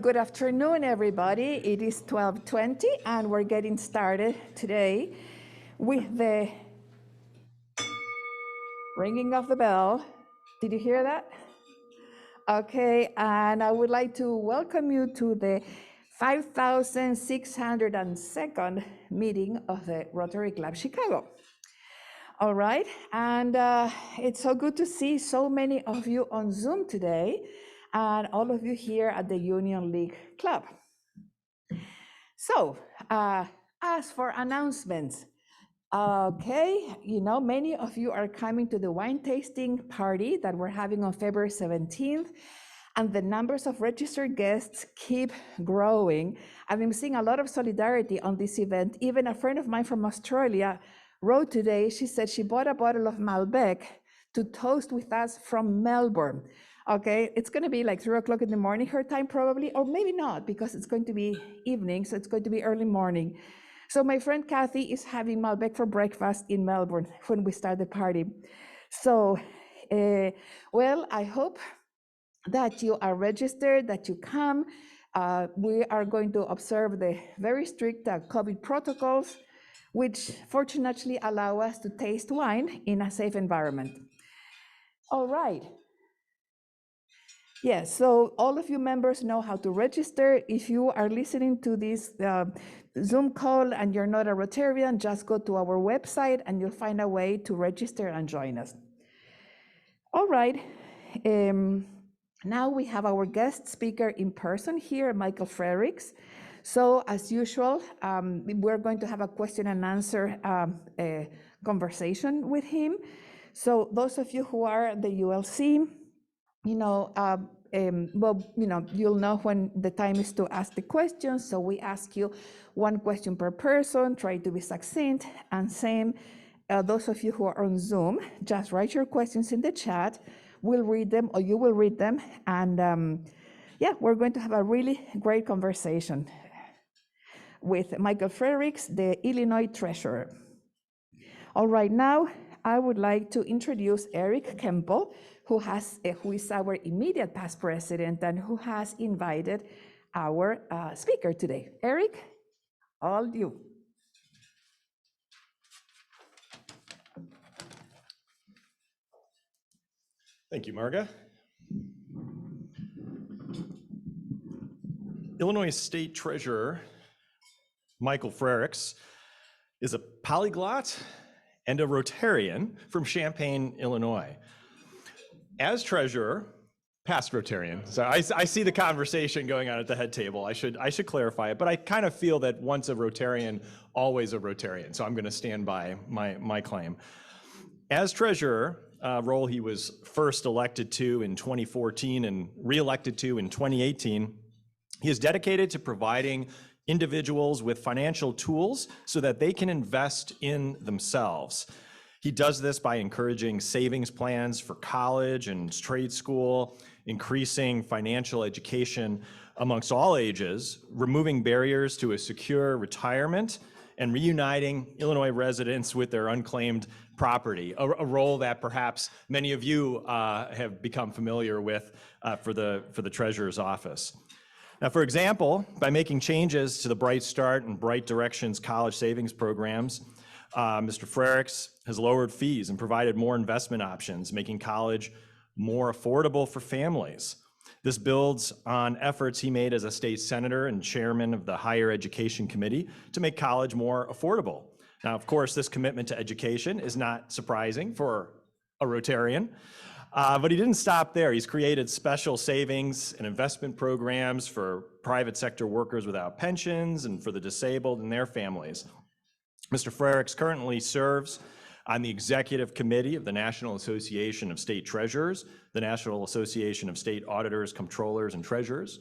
Good afternoon, everybody. It is 12:20, and we're getting started today with the ringing of the bell. Did you hear that? Okay, and I would like to welcome you to the 5,602nd meeting of the Rotary Club Chicago. All right, and it's so good to see so many of you on Zoom today, and all of you here at the Union League Club. So, as for announcements, okay, many of you are coming to the wine tasting party that we're having on February 17th, and the numbers of registered guests keep growing. I've been seeing a lot of solidarity on this event. Even a friend of mine from Australia wrote today, she said she bought a bottle of Malbec to toast with us from Melbourne. Okay, it's going to be like 3 o'clock in the morning her time probably, or maybe not, because it's going to be evening, so it's going to be early morning. So my friend Kathy is having Malbec for breakfast in Melbourne when we start the party. So, well, I hope that you are registered, that you come. We are going to observe the very strict COVID protocols, which fortunately allow us to taste wine in a safe environment. All right. Yes, so all of you members know how to register. If you are listening to this Zoom call and you're not a Rotarian, just go to our website and you'll find a way to register and join us. All right, now we have our guest speaker in person here, Michael Frerichs. So as usual, we're going to have a question and answer conversation with him. So those of you who are at the ULC, you'll know when the time is to ask the questions. So we ask you one question per person, try to be succinct, and same, those of you who are on Zoom, just write your questions in the chat. We'll read them, or you will read them. And yeah, we're going to have a really great conversation with Michael Frerichs, the Illinois Treasurer. All right, now I would like to introduce Eric Kemple, who is our immediate past president and who has invited our speaker today. Eric, all you. Thank you, Marga. Illinois State Treasurer Michael Frerichs is a polyglot and a Rotarian from Champaign, Illinois. As treasurer, past Rotarian, so I see the conversation going on at the head table. I should clarify it, but I kind of feel that once a Rotarian, always a Rotarian, so I'm going to stand by my claim. As treasurer, a role he was first elected to in 2014 and re-elected to in 2018, he is dedicated to providing individuals with financial tools so that they can invest in themselves. He does this by encouraging savings plans for college and trade school, increasing financial education amongst all ages, removing barriers to a secure retirement, and reuniting Illinois residents with their unclaimed property, a role that perhaps many of you have become familiar with for the Treasurer's office. Now, for example, by making changes to the Bright Start and Bright Directions college savings programs, Mr. Frerichs has lowered fees and provided more investment options, making college more affordable for families. This builds on efforts he made as a state senator and chairman of the Higher Education Committee to make college more affordable. Now, of course, this commitment to education is not surprising for a Rotarian, but he didn't stop there. He's created special savings and investment programs for private sector workers without pensions and for the disabled and their families. Mr. Frerichs currently serves on the executive committee of the National Association of State Treasurers, the National Association of State Auditors, Comptrollers, and Treasurers,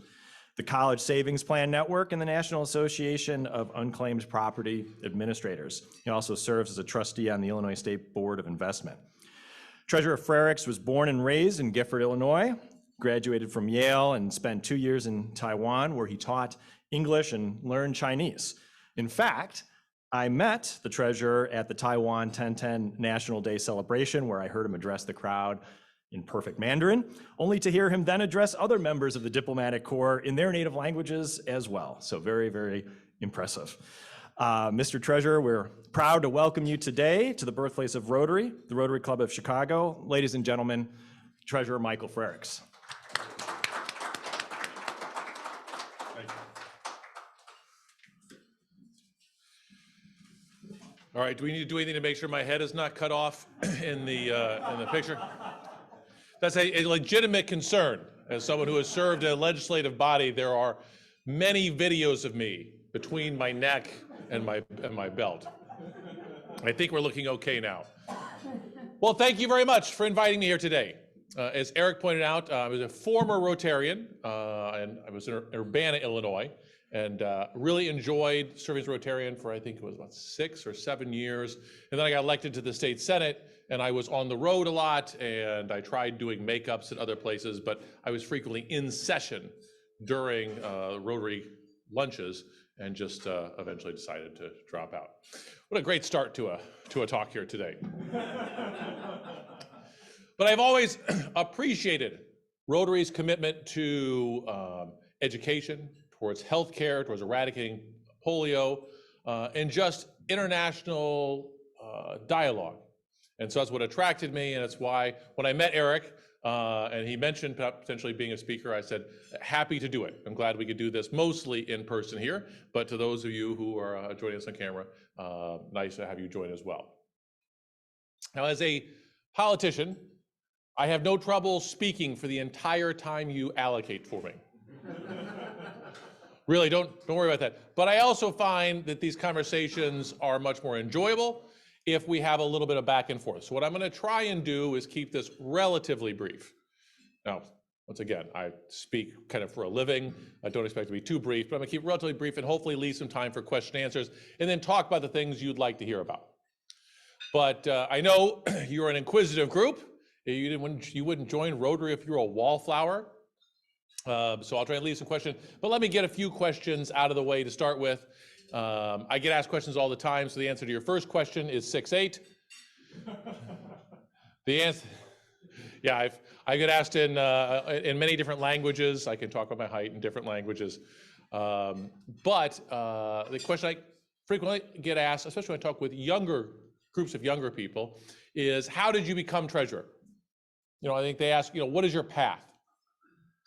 the College Savings Plan Network, and the National Association of Unclaimed Property Administrators. He also serves as a trustee on the Illinois State Board of Investment. Treasurer Frerichs was born and raised in Gifford, Illinois, graduated from Yale, and spent 2 years in Taiwan, where he taught English and learned Chinese. In fact, I met the treasurer at the Taiwan 1010 National Day celebration, where I heard him address the crowd in perfect Mandarin, only to hear him then address other members of the diplomatic corps in their native languages as well. So very, very impressive. Mr. Treasurer, we're proud to welcome you today to the birthplace of Rotary, the Rotary Club of Chicago. Ladies and gentlemen, Treasurer Michael Frerichs. All right, do we need to do anything to make sure my head is not cut off in the picture? That's a legitimate concern. As someone who has served in a legislative body, there are many videos of me between my neck and my belt. I think we're looking okay now. Well, thank you very much for inviting me here today. As Eric pointed out, I was a former Rotarian, and I was in Urbana, Illinois, and really enjoyed serving as a Rotarian for, I think it was about 6 or 7 years. And then I got elected to the state Senate, and I was on the road a lot, and I tried doing makeups at other places, but I was frequently in session during Rotary lunches, and just eventually decided to drop out. What a great start to a talk here today. But I've always appreciated Rotary's commitment to education, towards healthcare, towards eradicating polio, and just international dialogue. And so that's what attracted me, and it's why when I met Eric, and he mentioned potentially being a speaker, I said, happy to do it. I'm glad we could do this mostly in person here, but to those of you who are joining us on camera, nice to have you join as well. Now, as a politician, I have no trouble speaking for the entire time you allocate for me. Really, don't worry about that. But I also find that these conversations are much more enjoyable if we have a little bit of back and forth. So what I'm going to try and do is keep this relatively brief. Now, once again, I speak kind of for a living. I don't expect to be too brief, but I'm going to keep it relatively brief and hopefully leave some time for question and answers, and then talk about the things you'd like to hear about. But I know you're an inquisitive group. You wouldn't join Rotary if you were a wallflower. So I'll try and leave some questions, but let me get a few questions out of the way to start with. I get asked questions all the time, so the answer to your first question is 6'8". The answer, yeah, I get asked in many different languages. I can talk about my height in different languages. But the question I frequently get asked, especially when I talk with groups of younger people, is how did you become treasurer? I think they ask, what is your path?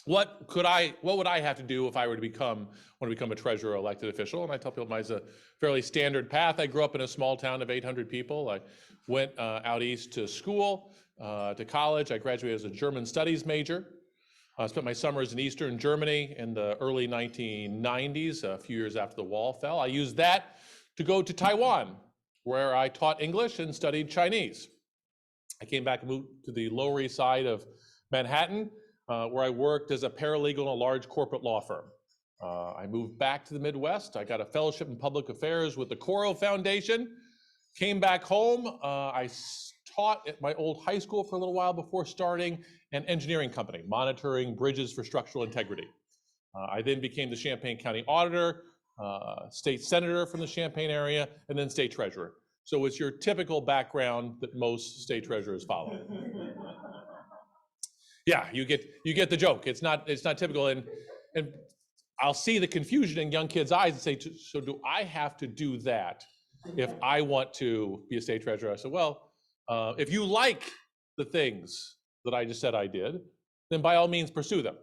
What would I have to do if I were to want to become a treasurer or elected official? And I tell people mine's a fairly standard path. I grew up in a small town of 800 people. I went out east to school, to college. I graduated as a German studies major. I spent my summers in Eastern Germany in the early 1990s, a few years after the wall fell. I used that to go to Taiwan, where I taught English and studied Chinese. I came back and moved to the Lower East Side of Manhattan, where I worked as a paralegal in a large corporate law firm. I moved back to the Midwest. I got a fellowship in public affairs with the Coro Foundation. Came back home. I taught at my old high school for a little while before starting an engineering company, monitoring bridges for structural integrity. I then became the Champaign County Auditor, state senator from the Champaign area, and then state treasurer. So it's your typical background that most state treasurers follow. Yeah, you get the joke. It's not typical, and I'll see the confusion in young kids' eyes and say, so do I have to do that if I want to be a state treasurer? I said, well, if you like the things that I just said I did, then by all means pursue them.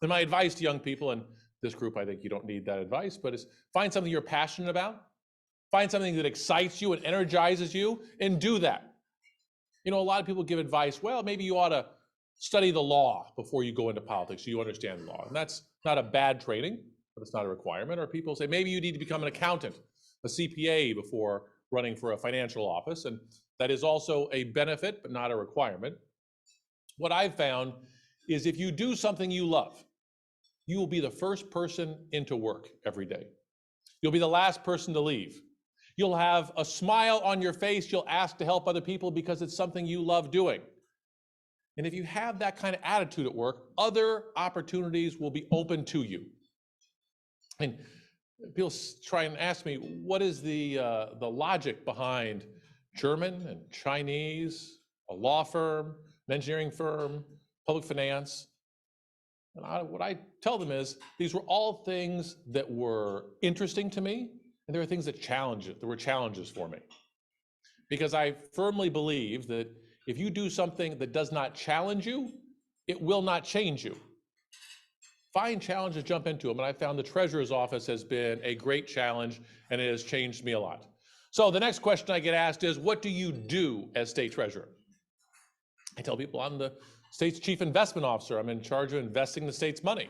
And my advice to young people, and this group, I think you don't need that advice, but is find something you're passionate about, find something that excites you and energizes you, and do that. A lot of people give advice, well, maybe you ought to study the law before you go into politics so you understand the law. And that's not a bad training, but it's not a requirement. Or people say, maybe you need to become an accountant, a CPA before running for a financial office. And that is also a benefit, but not a requirement. What I've found is if you do something you love, you will be the first person into work every day. You'll be the last person to leave. You'll have a smile on your face. You'll ask to help other people because it's something you love doing. And if you have that kind of attitude at work, other opportunities will be open to you. And people try and ask me, what is the logic behind German and Chinese, a law firm, an engineering firm, public finance. And what I tell them is these were all things that were interesting to me, and there were things that were challenges for me. Because I firmly believe that if you do something that does not challenge you, it will not change you. Find challenges, jump into them, and I found the treasurer's office has been a great challenge, and it has changed me a lot. So the next question I get asked is, what do you do as state treasurer? I tell people I'm the state's chief investment officer. I'm in charge of investing the state's money.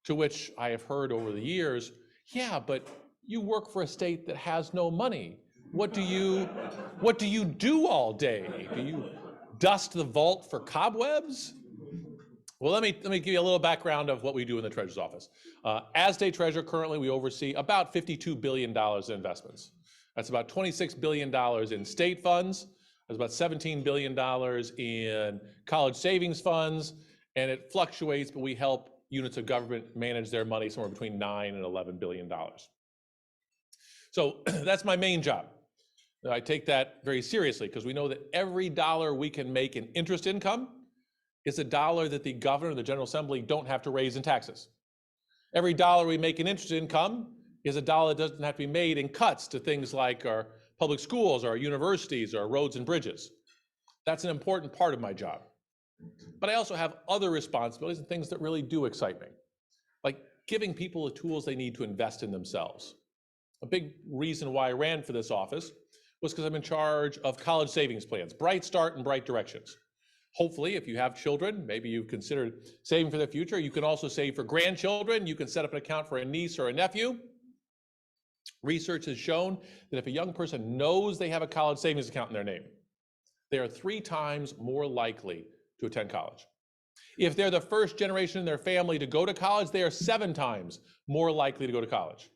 To which I have heard over the years, yeah, but you work for a state that has no money. What do you do all day? Do you dust the vault for cobwebs? Well, let me give you a little background of what we do in the treasurer's office. As state treasurer, currently we oversee about $52 billion in investments. That's about $26 billion in state funds. There's about $17 billion in college savings funds, and it fluctuates, but we help units of government manage their money somewhere between $9 and $11 billion. So that's my main job. I take that very seriously because we know that every dollar we can make in interest income is a dollar that the governor and the General Assembly don't have to raise in taxes. Every dollar we make in interest income is a dollar that doesn't have to be made in cuts to things like our public schools, our universities, our roads and bridges. That's an important part of my job. But I also have other responsibilities and things that really do excite me, like giving people the tools they need to invest in themselves. A big reason why I ran for this office was because I'm in charge of college savings plans, Bright Start and Bright Directions. Hopefully, if you have children, maybe you've considered saving for the future. You can also save for grandchildren. You can set up an account for a niece or a nephew. Research has shown that if a young person knows they have a college savings account in their name, they are 3 times more likely to attend college. If they're the first generation in their family to go to college, they are 7 times more likely to go to college.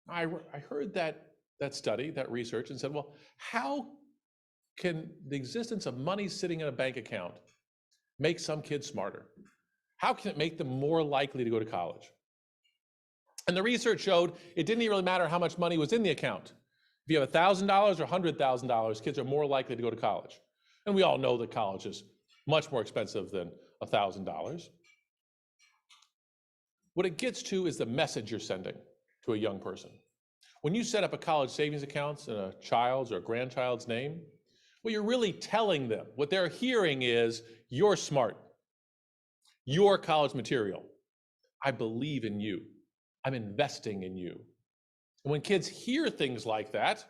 I heard that study, that research, and said, well, how can the existence of money sitting in a bank account make some kids smarter? How can it make them more likely to go to college? And the research showed it didn't even really matter how much money was in the account. If you have $1,000 or $100,000, kids are more likely to go to college. And we all know that college is much more expensive than $1,000. What it gets to is the message you're sending to a young person. When you set up a college savings account in a child's or a grandchild's name, what you're really telling them, what they're hearing is, you're smart. You're college material. I believe in you. I'm investing in you. And when kids hear things like that,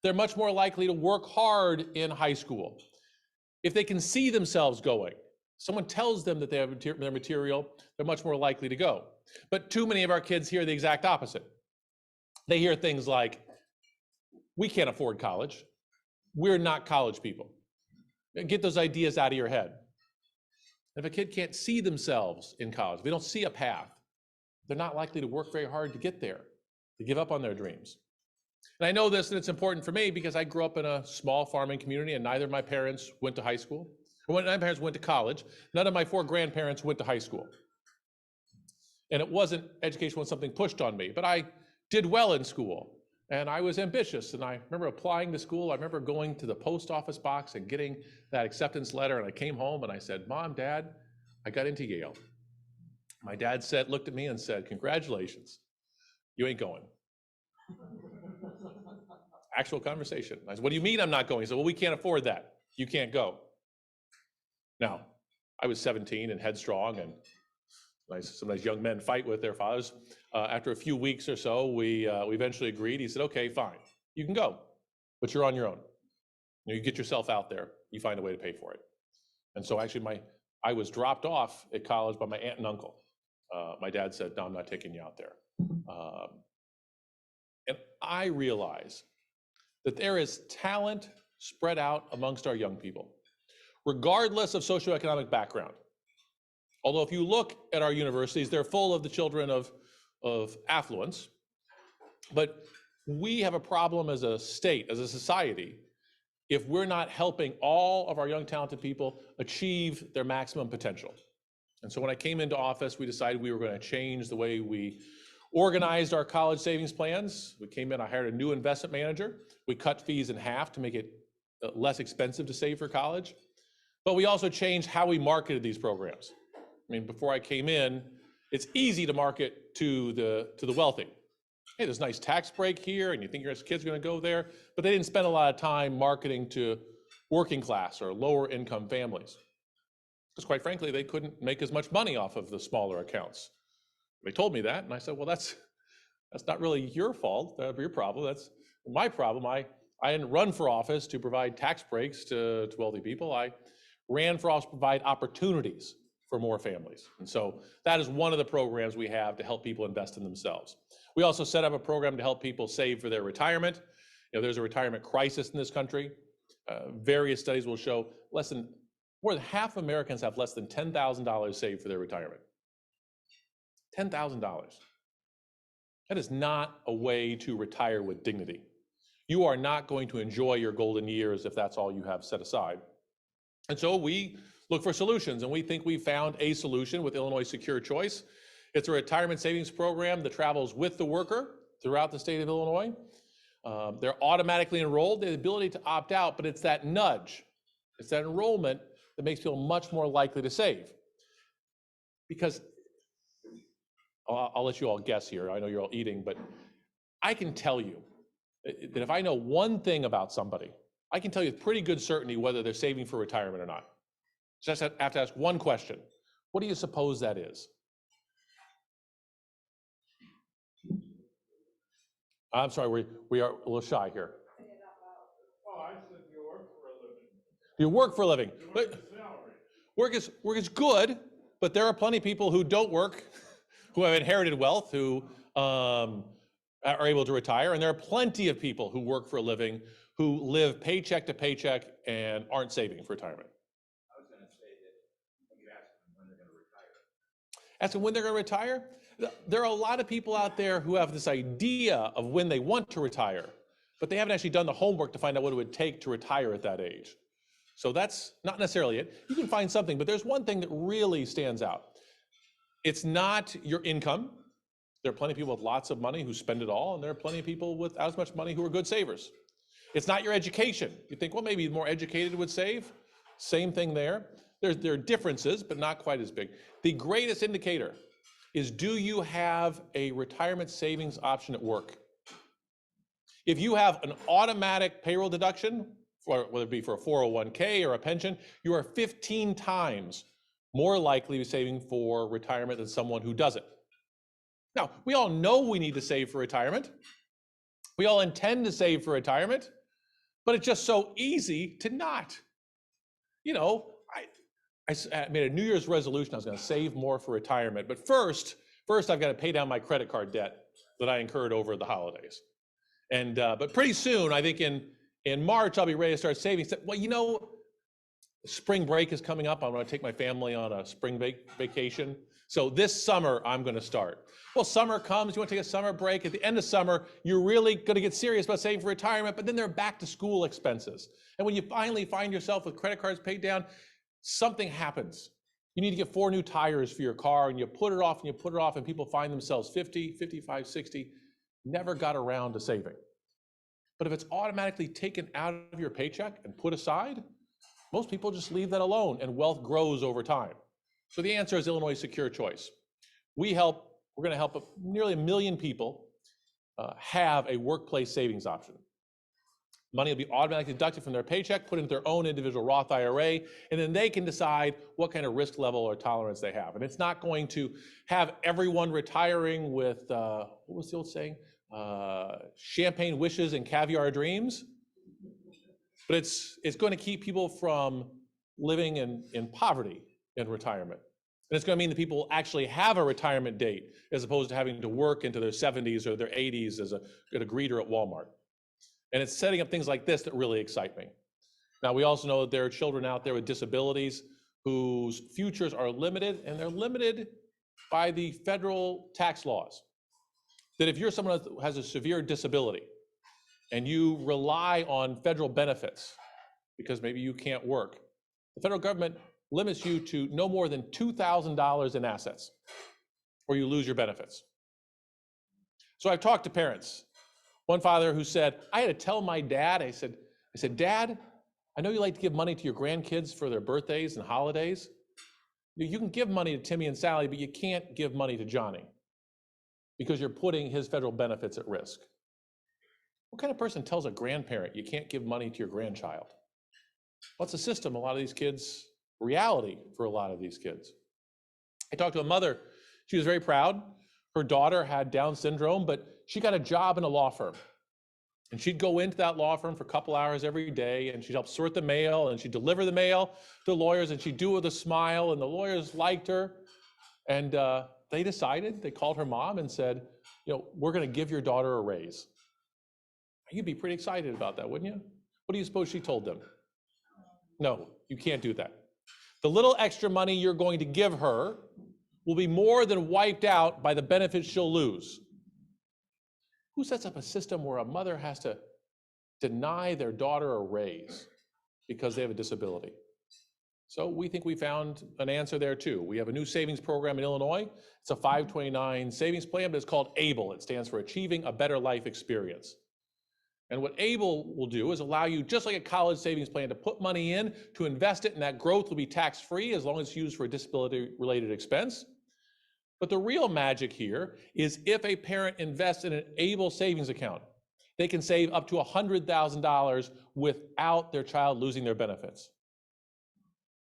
they're much more likely to work hard in high school. If they can see themselves going, someone tells them that they have their material, they're much more likely to go. But too many of our kids hear the exact opposite. They hear things like, we can't afford college. We're not college people. Get those ideas out of your head. If a kid can't see themselves in college, if they don't see a path, they're not likely to work very hard to get there, to give up on their dreams. And I know this, and it's important for me because I grew up in a small farming community, and neither of my parents went to high school. Or my parents went to college. None of my 4 grandparents went to high school. And education wasn't something pushed on me, but I did well in school. And I was ambitious, and I remember applying to school. I remember going to the post office box and getting that acceptance letter, and I came home and I said, Mom, Dad, I got into Yale. My dad looked at me and said, congratulations, you ain't going. Actual conversation. I said, what do you mean I'm not going? He said, well, we can't afford that. You can't go. Now, I was 17 and headstrong, and sometimes young men fight with their fathers. After a few weeks or so, we eventually agreed. He said, okay, fine, you can go, but you're on your own. You get yourself out there, you find a way to pay for it. And so actually I was dropped off at college by my aunt and uncle. My dad said, no, I'm not taking you out there. And I realize that there is talent spread out amongst our young people, regardless of socioeconomic background. Although if you look at our universities, they're full of the children of affluence. But we have a problem as a state, as a society, if we're not helping all of our young talented people achieve their maximum potential. And so when I came into office, we decided we were going to change the way we organized our college savings plans. We came in, I hired a new investment manager. We cut fees in half to make it less expensive to save for college. But we also changed how we marketed these programs. I mean, before I came in, it's easy to market to the wealthy. Hey, there's a nice tax break here, and you think your kid's going to go there, but they didn't spend a lot of time marketing to working class or lower income families. Because quite frankly, they couldn't make as much money off of the smaller accounts. They told me that, and I said, well, that's not really your fault, your problem. That's my problem. I didn't run for office to provide tax breaks to wealthy people. I ran for office to provide opportunities for more families. And so that is one of the programs we have to help people invest in themselves. We also set up a program to help people save for their retirement. You know, there's a retirement crisis in this country. Various studies will show more than half of Americans have less than $10,000 saved for their retirement. $10,000. That is not a way to retire with dignity. You are not going to enjoy your golden years if that's all you have set aside. And so we look for solutions, and we think we found a solution with Illinois Secure Choice. It's a retirement savings program that travels with the worker throughout the state of Illinois. They're automatically enrolled, they have the ability to opt out, but it's that nudge, it's that enrollment that makes people much more likely to save. Because, I'll let you all guess here, I know you're all eating, but I can tell you that if I know one thing about somebody, I can tell you with pretty good certainty whether they're saving for retirement or not. Just have to ask one question. What do you suppose that is? I'm sorry, we are a little shy here. Oh, I said you work for a living. You work for a living. You work for salary. Work is good, but there are plenty of people who don't work, who have inherited wealth, who are able to retire, and there are plenty of people who work for a living who live paycheck to paycheck and aren't saving for retirement. I was going to say that you ask them when they're going to retire. Asking when they're going to retire? There are a lot of people out there who have this idea of when they want to retire, but they haven't actually done the homework to find out what it would take to retire at that age. So that's not necessarily it. You can find something, but there's one thing that really stands out. It's not your income. There are plenty of people with lots of money who spend it all, and there are plenty of people without as much money who are good savers. It's not your education. You think, well, maybe more educated would save. Same thing there. There are differences, but not quite as big. The greatest indicator is, do you have a retirement savings option at work? If you have an automatic payroll deduction, whether it be for a 401k or a pension, you are 15 times more likely to be saving for retirement than someone who doesn't. Now, we all know we need to save for retirement. We all intend to save for retirement, but it's just so easy to not. You know, I made a New Year's resolution I was going to save more for retirement, but first I've got to pay down my credit card debt that I incurred over the holidays. And but pretty soon, I think in March, I'll be ready to start saving. Well, you know, spring break is coming up. I'm going to take my family on a spring vacation. So this summer, I'm going to start. Well, summer comes, you want to take a summer break. At the end of summer, you're really going to get serious about saving for retirement, but then there are back to school expenses. And when you finally find yourself with credit cards paid down, something happens. You need to get 4 new tires for your car, and you put it off and you put it off, and people find themselves 50, 55, 60, never got around to saving. But if it's automatically taken out of your paycheck and put aside, most people just leave that alone, and wealth grows over time. So the answer is Illinois Secure Choice. We're going to help nearly 1 million people have a workplace savings option. Money will be automatically deducted from their paycheck, put into their own individual Roth IRA, and then they can decide what kind of risk level or tolerance they have. And it's not going to have everyone retiring with, what was the old saying? Champagne wishes and caviar dreams. But it's going to keep people from living in poverty in retirement. And it's going to mean that people will actually have a retirement date as opposed to having to work into their 70s or their 80s as a greeter at Walmart. And it's setting up things like this that really excite me. Now, we also know that there are children out there with disabilities whose futures are limited, and they're limited by the federal tax laws. That if you're someone who has a severe disability and you rely on federal benefits because maybe you can't work, the federal government limits you to no more than $2,000 in assets, or you lose your benefits. So I've talked to parents. One father who said, I had to tell my dad, I said, Dad, I know you like to give money to your grandkids for their birthdays and holidays. You can give money to Timmy and Sally, but you can't give money to Johnny because you're putting his federal benefits at risk. What kind of person tells a grandparent you can't give money to your grandchild? What's the system? A lot of these kids, reality for a lot of these kids. I talked to a mother. She was very proud. Her daughter had Down syndrome, but she got a job in a law firm. And she'd go into that law firm for a couple hours every day, and she'd help sort the mail, and she'd deliver the mail to lawyers, and she'd do it with a smile, and the lawyers liked her. And they decided, they called her mom and said, we're going to give your daughter a raise. You'd be pretty excited about that, wouldn't you? What do you suppose she told them? No, you can't do that. The little extra money you're going to give her will be more than wiped out by the benefits she'll lose. Who sets up a system where a mother has to deny their daughter a raise because they have a disability? So we think we found an answer there too. We have a new savings program in Illinois. It's a 529 savings plan, but it's called ABLE. It stands for Achieving a Better Life Experience. And what ABLE will do is allow you, just like a college savings plan, to put money in, to invest it, and that growth will be tax-free as long as it's used for a disability-related expense. But the real magic here is if a parent invests in an ABLE savings account, they can save up to $100,000 without their child losing their benefits.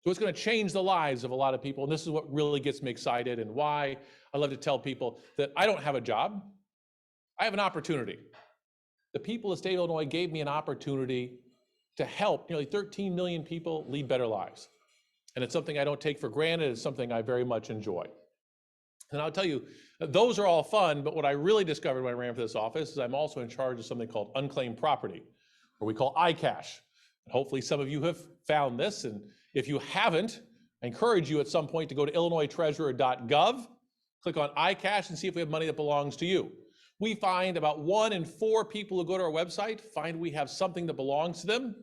So it's going to change the lives of a lot of people, and this is what really gets me excited and why I love to tell people that I don't have a job. I have an opportunity. The people of the state of Illinois gave me an opportunity to help nearly 13 million people lead better lives. And it's something I don't take for granted. It's something I very much enjoy. And I'll tell you, those are all fun, but what I really discovered when I ran for this office is I'm also in charge of something called unclaimed property, or we call iCash. And hopefully some of you have found this, and if you haven't, I encourage you at some point to go to illinoistreasurer.gov, click on iCash, and see if we have money that belongs to you. We find about 1 in 4 people who go to our website find we have something that belongs to them,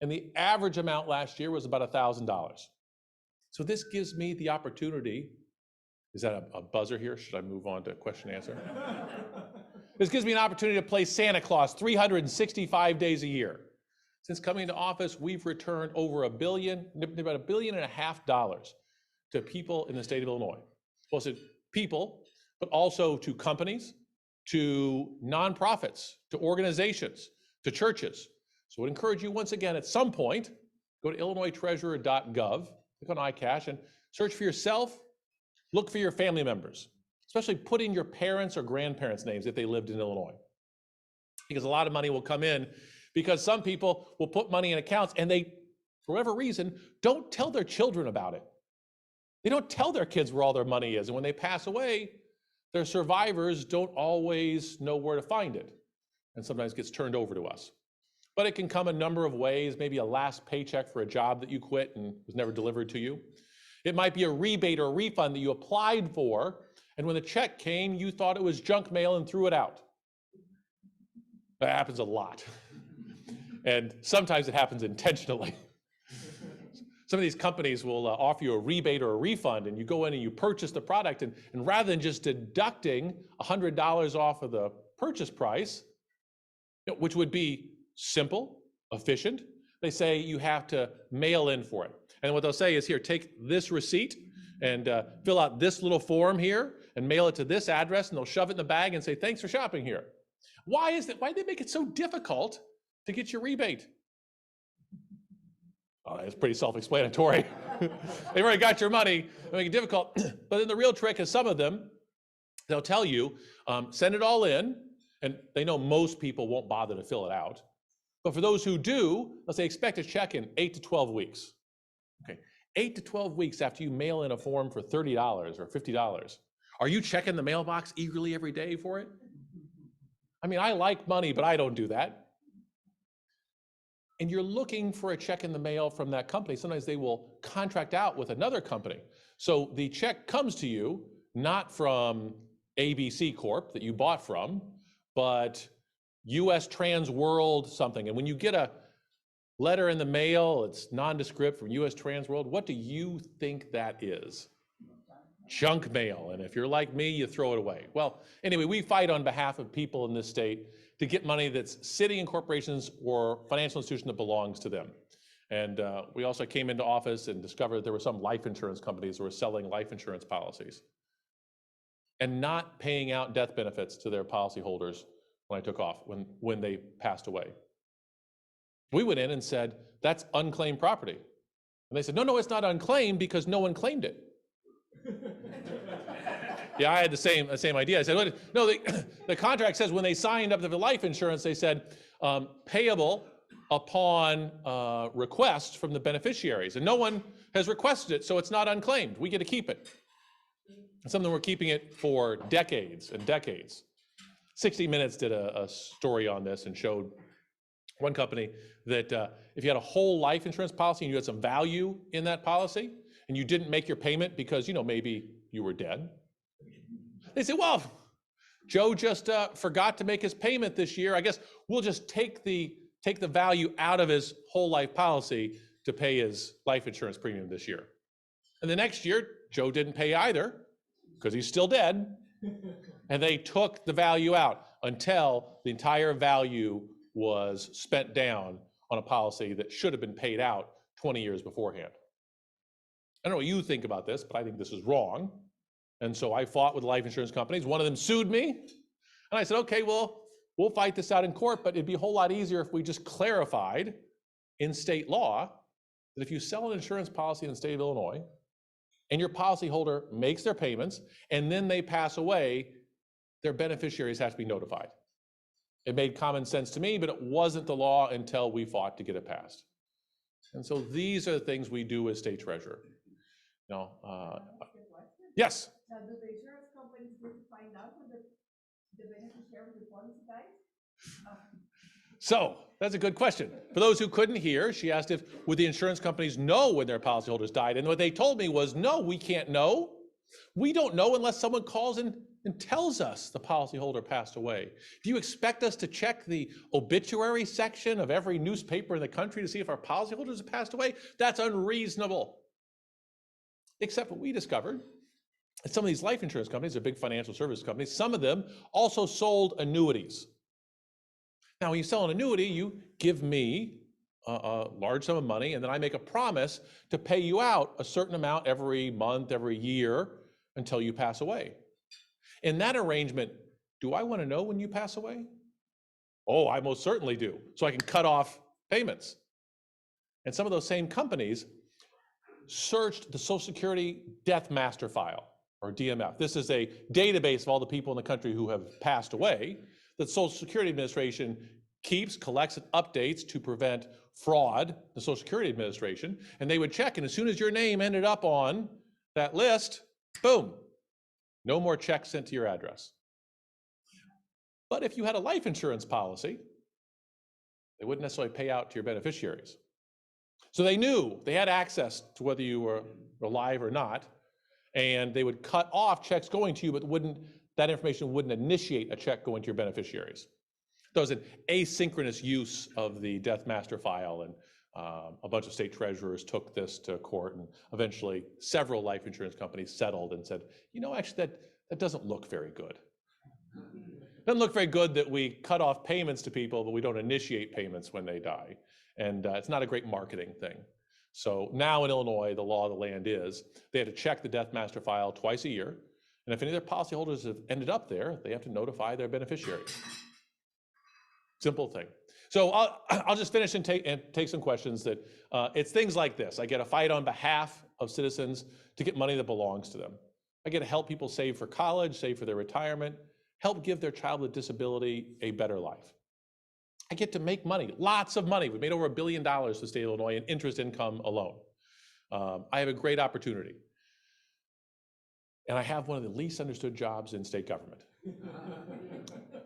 and the average amount last year was about $1,000. So this gives me the opportunity. Is that a buzzer here? Should I move on to question and answer? This gives me an opportunity to play Santa Claus 365 days a year. Since coming into office, we've returned over about $1.5 billion to people in the state of Illinois. Well, to people, but also to companies, to nonprofits, to organizations, to churches. So I would encourage you once again at some point, go to illinoistreasurer.gov, click on iCash, and search for yourself. Look for your family members, especially put in your parents' or grandparents' names if they lived in Illinois. Because a lot of money will come in because some people will put money in accounts and they, for whatever reason, don't tell their children about it. They don't tell their kids where all their money is. And when they pass away, their survivors don't always know where to find it. And sometimes it gets turned over to us. But it can come a number of ways, maybe a last paycheck for a job that you quit and was never delivered to you. It might be a rebate or a refund that you applied for, and when the check came, you thought it was junk mail and threw it out. That happens a lot. And sometimes it happens intentionally. Some of these companies will offer you a rebate or a refund, and you go in and you purchase the product, and rather than just deducting $100 off of the purchase price, which would be simple, efficient, they say you have to mail in for it. And what they'll say is, here, take this receipt and fill out this little form here and mail it to this address, and they'll shove it in the bag and say, thanks for shopping here. Why is that? Why do they make it so difficult to get your rebate? Oh, that's pretty self-explanatory. They've already got your money, they make it difficult. But then the real trick is some of them, they'll tell you, send it all in, and they know most people won't bother to fill it out. But for those who do, let's say expect a check in 8 to 12 weeks. Okay, 8 to 12 weeks after you mail in a form for $30 or $50. Are you checking the mailbox eagerly every day for it? I mean, I like money, but I don't do that. And you're looking for a check in the mail from that company. Sometimes they will contract out with another company. So the check comes to you, not from ABC Corp that you bought from, but US Trans World something. And when you get a letter in the mail, it's nondescript from US Trans World, what do you think that is? Junk mail. And if you're like me, you throw it away. Well, anyway, we fight on behalf of people in this state to get money that's sitting in corporations or financial institution that belongs to them. And we also came into office and discovered there were some life insurance companies that were selling life insurance policies and not paying out death benefits to their policyholders when I took off, when they passed away. We went in and said, that's unclaimed property. And they said, no, it's not unclaimed because no one claimed it. Yeah, I had the same idea. I said, no, the contract says when they signed up to the life insurance, they said payable upon request from the beneficiaries. And no one has requested it, so it's not unclaimed. We get to keep it. And some of them were keeping it for decades and decades. 60 Minutes did a story on this and showed one company that if you had a whole life insurance policy and you had some value in that policy and you didn't make your payment because, maybe you were dead, they said, well, Joe just forgot to make his payment this year. I guess we'll just take the value out of his whole life policy to pay his life insurance premium this year. And the next year, Joe didn't pay either because he's still dead. And they took the value out until the entire value was spent down on a policy that should have been paid out 20 years beforehand. I don't know what you think about this, but I think this is wrong. And so I fought with life insurance companies. One of them sued me. And I said, okay, well, we'll fight this out in court, but it'd be a whole lot easier if we just clarified in state law that if you sell an insurance policy in the state of Illinois and your policyholder makes their payments and then they pass away, their beneficiaries have to be notified. It made common sense to me, but it wasn't the law until we fought to get it passed. And so these are the things we do as state treasurer. Yes? Now, do the insurance companies get to find out when the beneficiary of the policy dies? So that's a good question. For those who couldn't hear, she asked would the insurance companies know when their policyholders died? And what they told me was, no, we can't know. We don't know unless someone calls and tells us the policyholder passed away. Do you expect us to check the obituary section of every newspaper in the country to see if our policyholders have passed away? That's unreasonable. Except what we discovered, some of these life insurance companies are big financial service companies. Some of them also sold annuities. Now, when you sell an annuity, you give me a large sum of money, and then I make a promise to pay you out a certain amount every month, every year, until you pass away. In that arrangement, do I want to know when you pass away? Oh, I most certainly do, so I can cut off payments. And some of those same companies searched the Social Security Death Master File, or DMF. This is a database of all the people in the country who have passed away that Social Security Administration keeps, collects, and updates to prevent fraud, the Social Security Administration, and they would check, and as soon as your name ended up on that list, boom, no more checks sent to your address. But if you had a life insurance policy, they wouldn't necessarily pay out to your beneficiaries. So they knew they had access to whether you were alive or not, and they would cut off checks going to you, but that information wouldn't initiate a check going to your beneficiaries. There was an asynchronous use of the Death Master File, and a bunch of state treasurers took this to court, and eventually several life insurance companies settled and said, actually that doesn't look very good. It doesn't look very good that we cut off payments to people, but we don't initiate payments when they die. And it's not a great marketing thing. So now in Illinois, the law of the land is they have to check the Death Master File twice a year. And if any of their policyholders have ended up there, they have to notify their beneficiaries. Simple thing. So I'll just finish and take some questions that it's things like this. I get to fight on behalf of citizens to get money that belongs to them. I get to help people save for college, save for their retirement, help give their child with disability a better life. I get to make money, lots of money. We made over $1 billion for the state of Illinois in interest income alone. I have a great opportunity. And I have one of the least understood jobs in state government.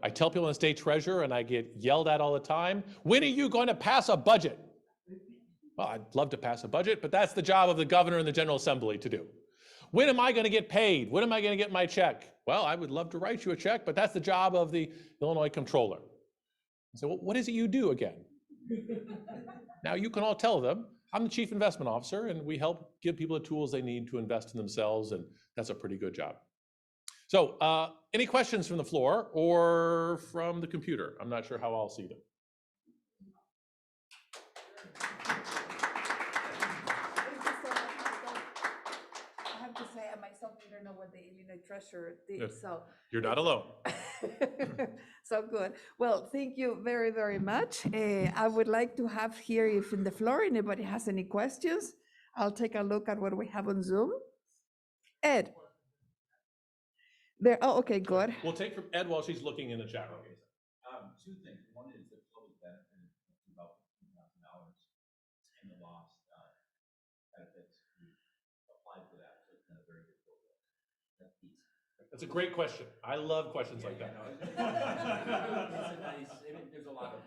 I tell people I'm a state treasurer and I get yelled at all the time, when are you going to pass a budget? Well, I'd love to pass a budget, but that's the job of the governor and the General Assembly to do. When am I going to get paid? When am I going to get my check? Well, I would love to write you a check, but that's the job of the Illinois Comptroller. I say, well, what is it you do again? Now you can all tell them, I'm the Chief Investment Officer, and we help give people the tools they need to invest in themselves, and that's a pretty good job. So any questions from the floor or from the computer? I'm not sure how I'll see them. don't know what the Illinois treasurer did, Yes. so. You're not alone. So good. Well, thank you very, very much. I would like to have here, if in the floor, anybody has any questions, I'll take a look at what we have on Zoom. Ed? There, oh, okay, good. We'll take from Ed while she's looking in the chat room. Two things. One is the public benefit of about $15,000 and the lost benefits. We applied for that, so it's been a very good program. That piece. That's a great question. I love questions like that. It's a nice, there's a lot of,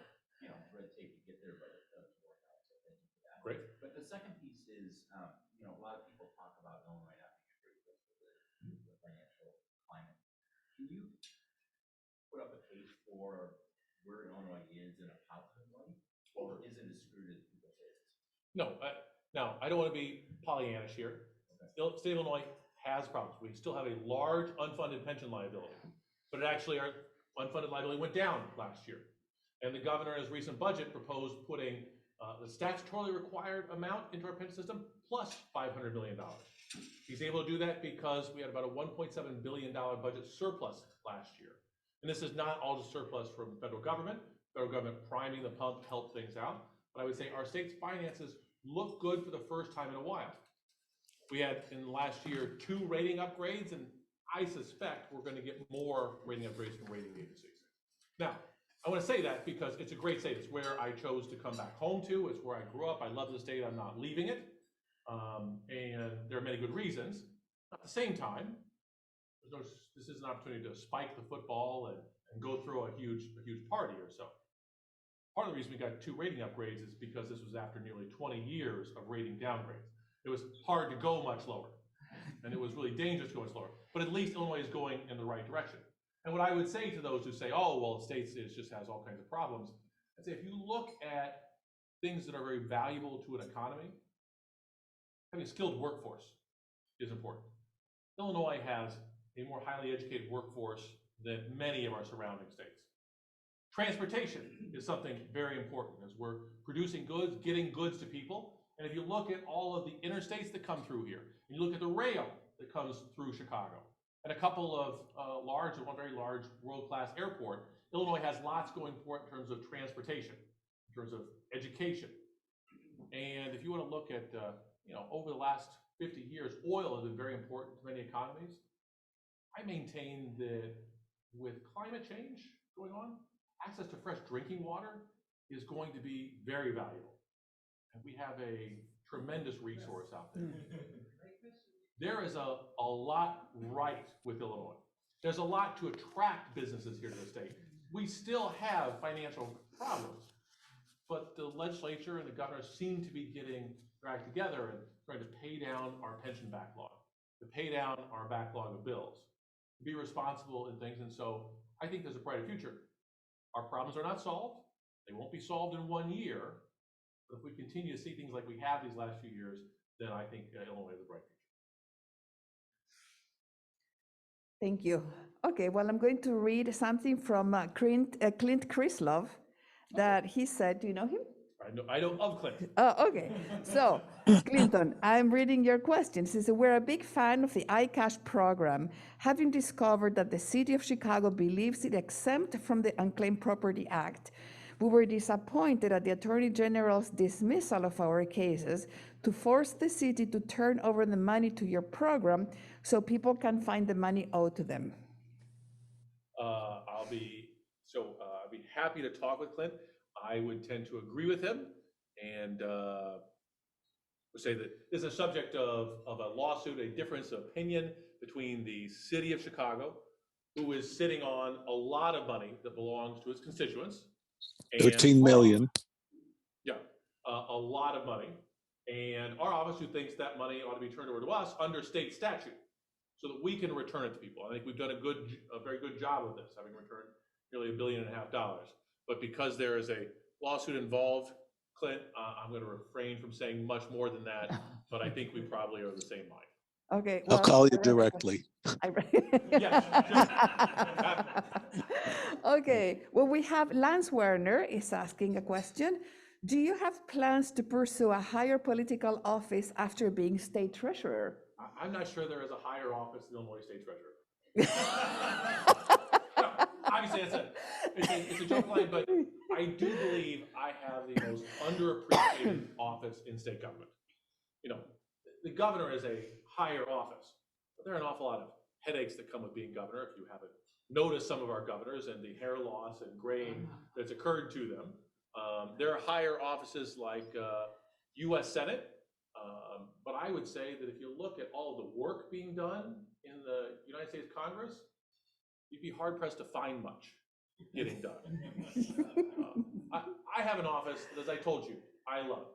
red tape to get there, but it does work out, so thank you for that. Great. But the second piece is, a lot of people talk about Illinois not being a great place to live, the financial climate. Can you put up a case for where Illinois is in a positive light, or is it as screwed as people say it is? No, now, I don't want to be Pollyannish here. Okay. State of Illinois has problems. We still have a large unfunded pension liability, but it actually, our unfunded liability went down last year. And the governor in his recent budget proposed putting the statutorily required amount into our pension system plus $500 million. He's able to do that because we had about a $1.7 billion budget surplus last year. And this is not all just surplus from the federal government priming the pump helped things out. But I would say our state's finances look good for the first time in a while. We had in the last year 2 rating upgrades, and I suspect we're going to get more rating upgrades from rating agencies. Now, I want to say that because it's a great state. It's where I chose to come back home to. It's where I grew up. I love the state. I'm not leaving it. And there are many good reasons. At the same time, this is an opportunity to spike the football and go through a huge party or so. Part of the reason we got 2 rating upgrades is because this was after nearly 20 years of rating downgrades. It was hard to go much lower, and it was really dangerous to go much lower. But at least Illinois is going in the right direction. And what I would say to those who say, oh, well, the state just has all kinds of problems, I'd say if you look at things that are very valuable to an economy, having a skilled workforce is important. Illinois has a more highly educated workforce than many of our surrounding states. Transportation is something very important as we're producing goods, getting goods to people. And if you look at all of the interstates that come through here, and you look at the rail that comes through Chicago, and a couple of one very large world-class airport, Illinois has lots going for it in terms of transportation, in terms of education. And if you want to look at, over the last 50 years, oil has been very important to many economies. I maintain that with climate change going on, access to fresh drinking water is going to be very valuable. And we have a tremendous resource out there. There is a lot right with Illinois. There's a lot to attract businesses here to the state. We still have financial problems, but the legislature and the governor seem to be getting their act together and trying to pay down our pension backlog, to pay down our backlog of bills, to be responsible in things. And so I think there's a brighter future. Our problems are not solved. They won't be solved in 1 year. But if we continue to see things like we have these last few years, then I think Illinois has a bright future. Thank you. Okay, well, I'm going to read something from Clint Krislov that he said. Do you know him? I know of Clint. Oh, okay. So, Clinton, I'm reading your question. It says, we're a big fan of the iCash program, having discovered that the city of Chicago believes it exempt from the Unclaimed Property Act. We were disappointed at the Attorney General's dismissal of our cases to force the city to turn over the money to your program so people can find the money owed to them. I'll be happy to talk with Clint. I would tend to agree with him and would say that this is a subject of a lawsuit, a difference of opinion between the city of Chicago, who is sitting on a lot of money that belongs to its constituents. 13 million. Yeah, a lot of money. And our office who thinks that money ought to be turned over to us under state statute so that we can return it to people. I think we've done a very good job of this, having returned nearly $1.5 billion. But because there is a lawsuit involved, Clint, I'm going to refrain from saying much more than that, but I think we probably are of the same mind. Okay. I'll call you directly. Yes, sure. Okay, well, we have Lance Werner is asking a question. Do you have plans to pursue a higher political office after being state treasurer? I'm not sure there is a higher office than Illinois State Treasurer. No, obviously, it's a joke line, but I do believe I have the most underappreciated office in state government. You know, the governor is a higher office, but there are an awful lot of headaches that come with being governor. If you haven't noticed some of our governors and the hair loss and graying that's occurred to them, there are higher offices like U.S. Senate. But I would say that if you look at all the work being done in the United States Congress, you'd be hard pressed to find much getting done. I have an office that, as I told you, I love.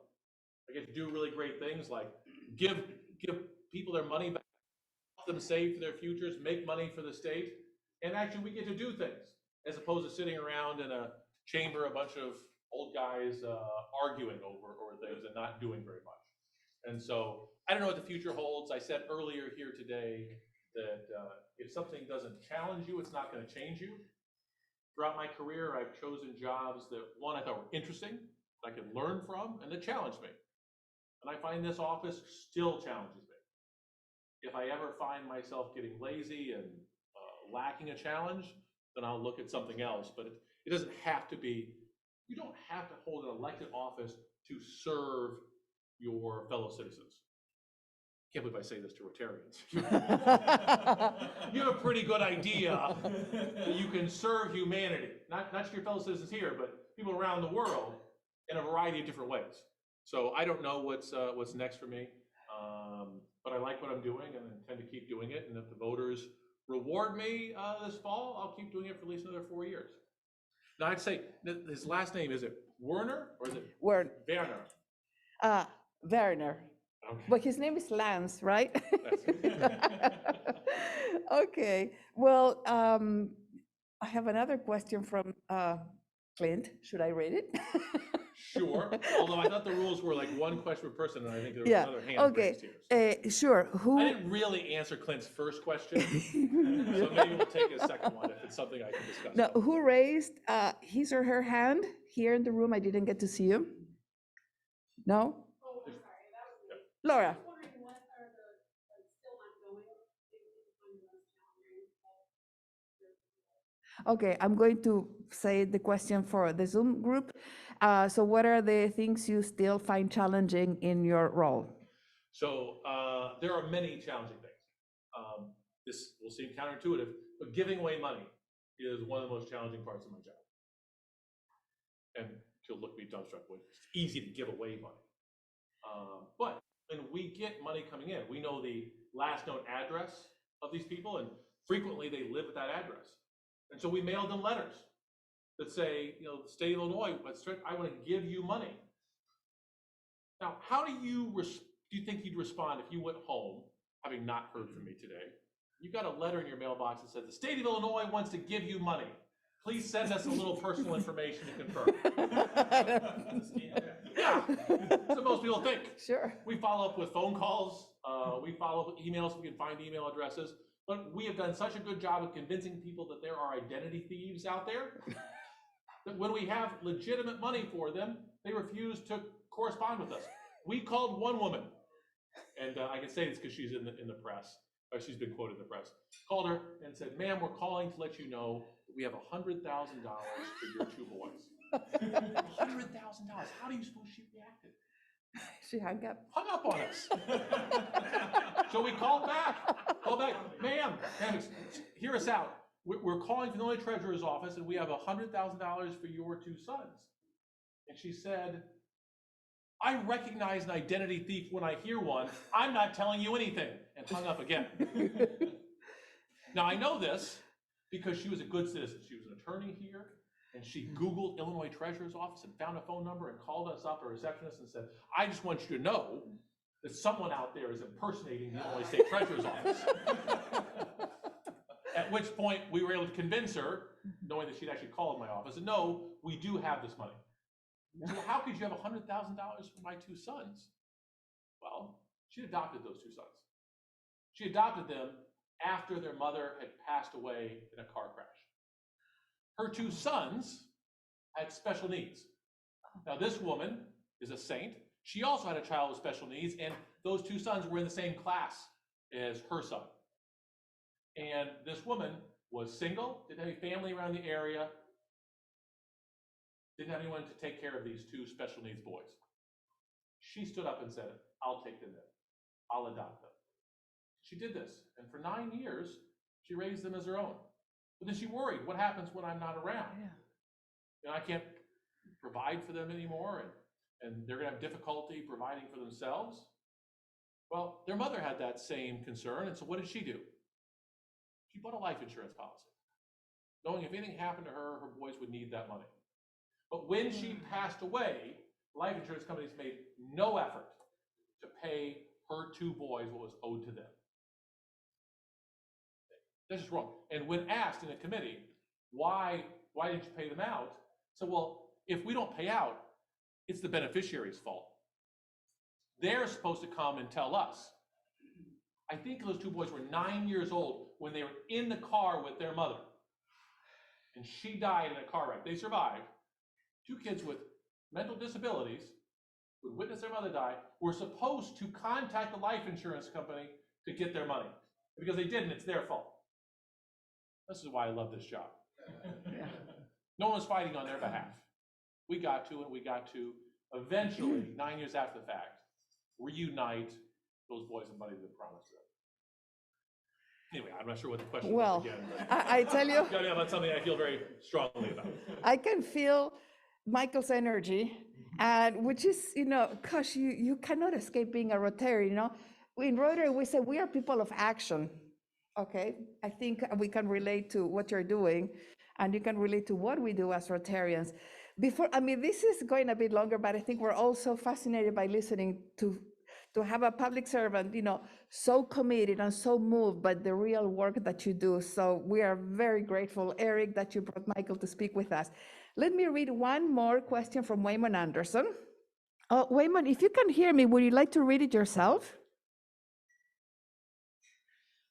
I get to do really great things like give people their money back, help them save for their futures, make money for the state, and actually we get to do things as opposed to sitting around in a chamber, a bunch of old guys arguing over things and not doing very much. And so I don't know what the future holds. I said earlier here today that if something doesn't challenge you, it's not going to change you. Throughout my career, I've chosen jobs that, one, I thought were interesting, that I could learn from, and that challenged me. And I find this office still challenges me. If I ever find myself getting lazy and lacking a challenge, then I'll look at something else. But it doesn't have to be, you don't have to hold an elected office to serve your fellow citizens. I can't believe I say this to Rotarians. You have a pretty good idea that you can serve humanity, not just your fellow citizens here, but people around the world in a variety of different ways. So I don't know what's next for me, but I like what I'm doing and intend to keep doing it. And if the voters reward me this fall, I'll keep doing it for at least another 4 years. Now I'd say his last name, is it Werner or is it Werner? Werner. Okay. But his name is Lance, right? Okay. Well, I have another question from Clint. Should I read it? Sure. Although I thought the rules were like one question per person, and I think there was another hand raised here. So. Sure. I didn't really answer Clint's first question, so maybe we'll take a second one if it's something I can discuss. No, who raised his or her hand here in the room? I didn't get to see you. No? Oh, I'm sorry, that was me. Laura. I was wondering what are the still ongoing things on the challenging? Okay, I'm going to say the question for the Zoom group. So what are the things you still find challenging in your role? So there are many challenging things. This will seem counterintuitive, but giving away money is one of the most challenging parts of my job. And she'll look me dumbstruck when it's easy to give away money. But when we get money coming in, we know the last known address of these people, and frequently they live at that address. And so we mail them letters that say, you know, the state of Illinois, I want to give you money. Now, how do you think you'd respond if you went home, having not heard from me today? You got a letter in your mailbox that said, the state of Illinois wants to give you money. Please send us a little personal information to confirm. Yeah, so most people think. Sure. We follow up with phone calls. We follow up with emails. We can find email addresses. But we have done such a good job of convincing people that there are identity thieves out there that when we have legitimate money for them, they refuse to correspond with us. We called one woman, and I can say this because she's in the press, or she's been quoted in the press. Called her and said, "Ma'am, we're calling to let you know that we have $100,000 for your two boys." $100,000. How do you suppose she reacted? She hung up. Hung up on us. So we called back. Ma'am, hear us out. We're calling from the Illinois Treasurer's office, and we have $100,000 for your two sons. And she said, "I recognize an identity thief when I hear one. I'm not telling you anything," and hung up again. Now, I know this because she was a good citizen. She was an attorney here, and she Googled Illinois Treasurer's office and found a phone number and called us up, a receptionist, and said, "I just want you to know that someone out there is impersonating the Illinois State Treasurer's office." At which point we were able to convince her, knowing that she'd actually called my office, and no, we do have this money. So how could you have $100,000 for my two sons? Well, she adopted those two sons. She adopted them after their mother had passed away in a car crash. Her two sons had special needs. Now, this woman is a saint. She also had a child with special needs, and those two sons were in the same class as her son. And this woman was single, didn't have any family around the area, didn't have anyone to take care of these two special needs boys. She stood up and said, I'll take them in. I'll adopt them. She did this, and for 9 years, she raised them as her own. But then she worried, what happens when I'm not around? Yeah. You know, I can't provide for them anymore, and they're gonna have difficulty providing for themselves. Well, their mother had that same concern, and so what did she do? She bought a life insurance policy, knowing if anything happened to her, her boys would need that money. But when she passed away, life insurance companies made no effort to pay her two boys what was owed to them. That's just wrong. And when asked in a committee, why didn't you pay them out? So, well, if we don't pay out, it's the beneficiary's fault. They're supposed to come and tell us. I think those two boys were 9 years old when they were in the car with their mother. And she died in a car wreck. They survived. Two kids with mental disabilities who witnessed their mother die were supposed to contact the life insurance company to get their money. Because they didn't, it's their fault. This is why I love this job. No one's fighting on their behalf. We got to eventually, 9 years after the fact, reunite those boys and money that promised them. Anyway, I'm not sure what the question Well, was again. I tell you, Got me about something I feel very strongly about. I can feel Michael's energy, and which is, gosh, you cannot escape being a Rotarian, In Rotary, we say we are people of action, okay? I think we can relate to what you're doing, and you can relate to what we do as Rotarians. This is going a bit longer, but I think we're also fascinated by listening to have a public servant, so committed and so moved by the real work that you do. So we are very grateful, Eric, that you brought Michael to speak with us. Let me read one more question from Wayman Anderson. Wayman, if you can hear me, would you like to read it yourself?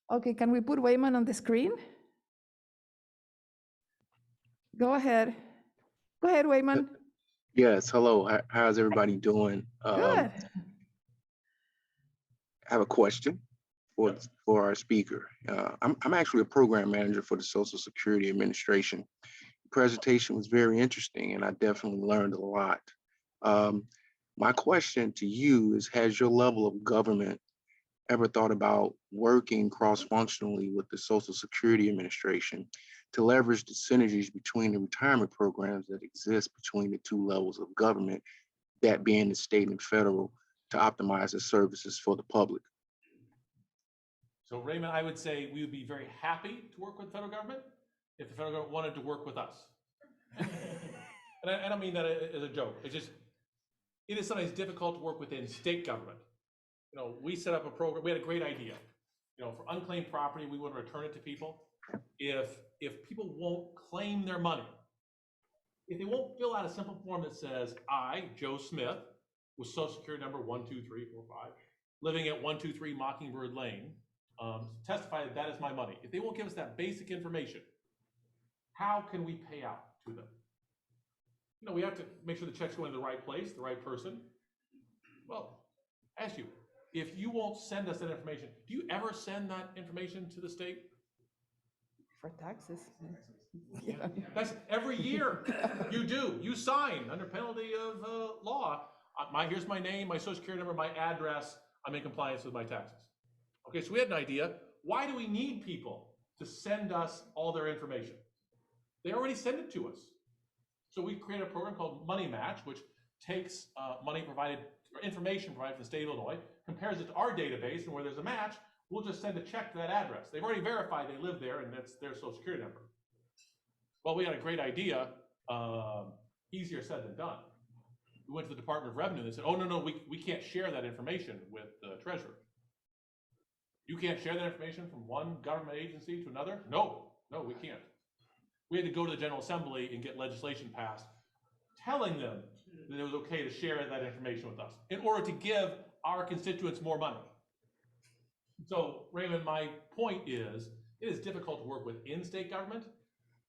Okay, can we put Wayman on the screen? Go ahead. Go ahead, Wayman. Yes, hello. How's everybody doing? Good. I have a question for our speaker. I'm actually a program manager for the Social Security Administration. The presentation was very interesting, and I definitely learned a lot. My question to you is, has your level of government ever thought about working cross-functionally with the Social Security Administration to leverage the synergies between the retirement programs that exist between the two levels of government, that being the state and federal, to optimize the services for the public? So Raymond, I would say we would be very happy to work with the federal government if the federal government wanted to work with us. And I don't mean that as a joke. It is sometimes difficult to work within state government. We set up a program, we had a great idea. For unclaimed property, we want to return it to people. If people won't claim their money, if they won't fill out a simple form that says, I, Joe Smith, with Social Security number 12345, living at 123 Mockingbird Lane, testify that that is my money. If they won't give us that basic information, how can we pay out to them? We have to make sure the check's going to the right place, the right person. Well, I ask you, if you won't send us that information, do you ever send that information to the state? For taxes. Yeah. That's every year. You do. You sign under penalty of law. Here's my name, my Social Security number, my address. I'm in compliance with my taxes. Okay, so we had an idea. Why do we need people to send us all their information? They already send it to us. So we created a program called Money Match, which takes money provided or information provided from the state of Illinois, compares it to our database, and where there's a match, we'll just send a check to that address. They've already verified they live there, and that's their Social Security number. Well, we had a great idea, easier said than done. We went to the Department of Revenue and they said, oh, no, we can't share that information with the treasurer. You can't share that information from one government agency to another? No, we can't. We had to go to the General Assembly and get legislation passed telling them that it was okay to share that information with us in order to give our constituents more money. So, Raymond, my point is, it is difficult to work with in-state government.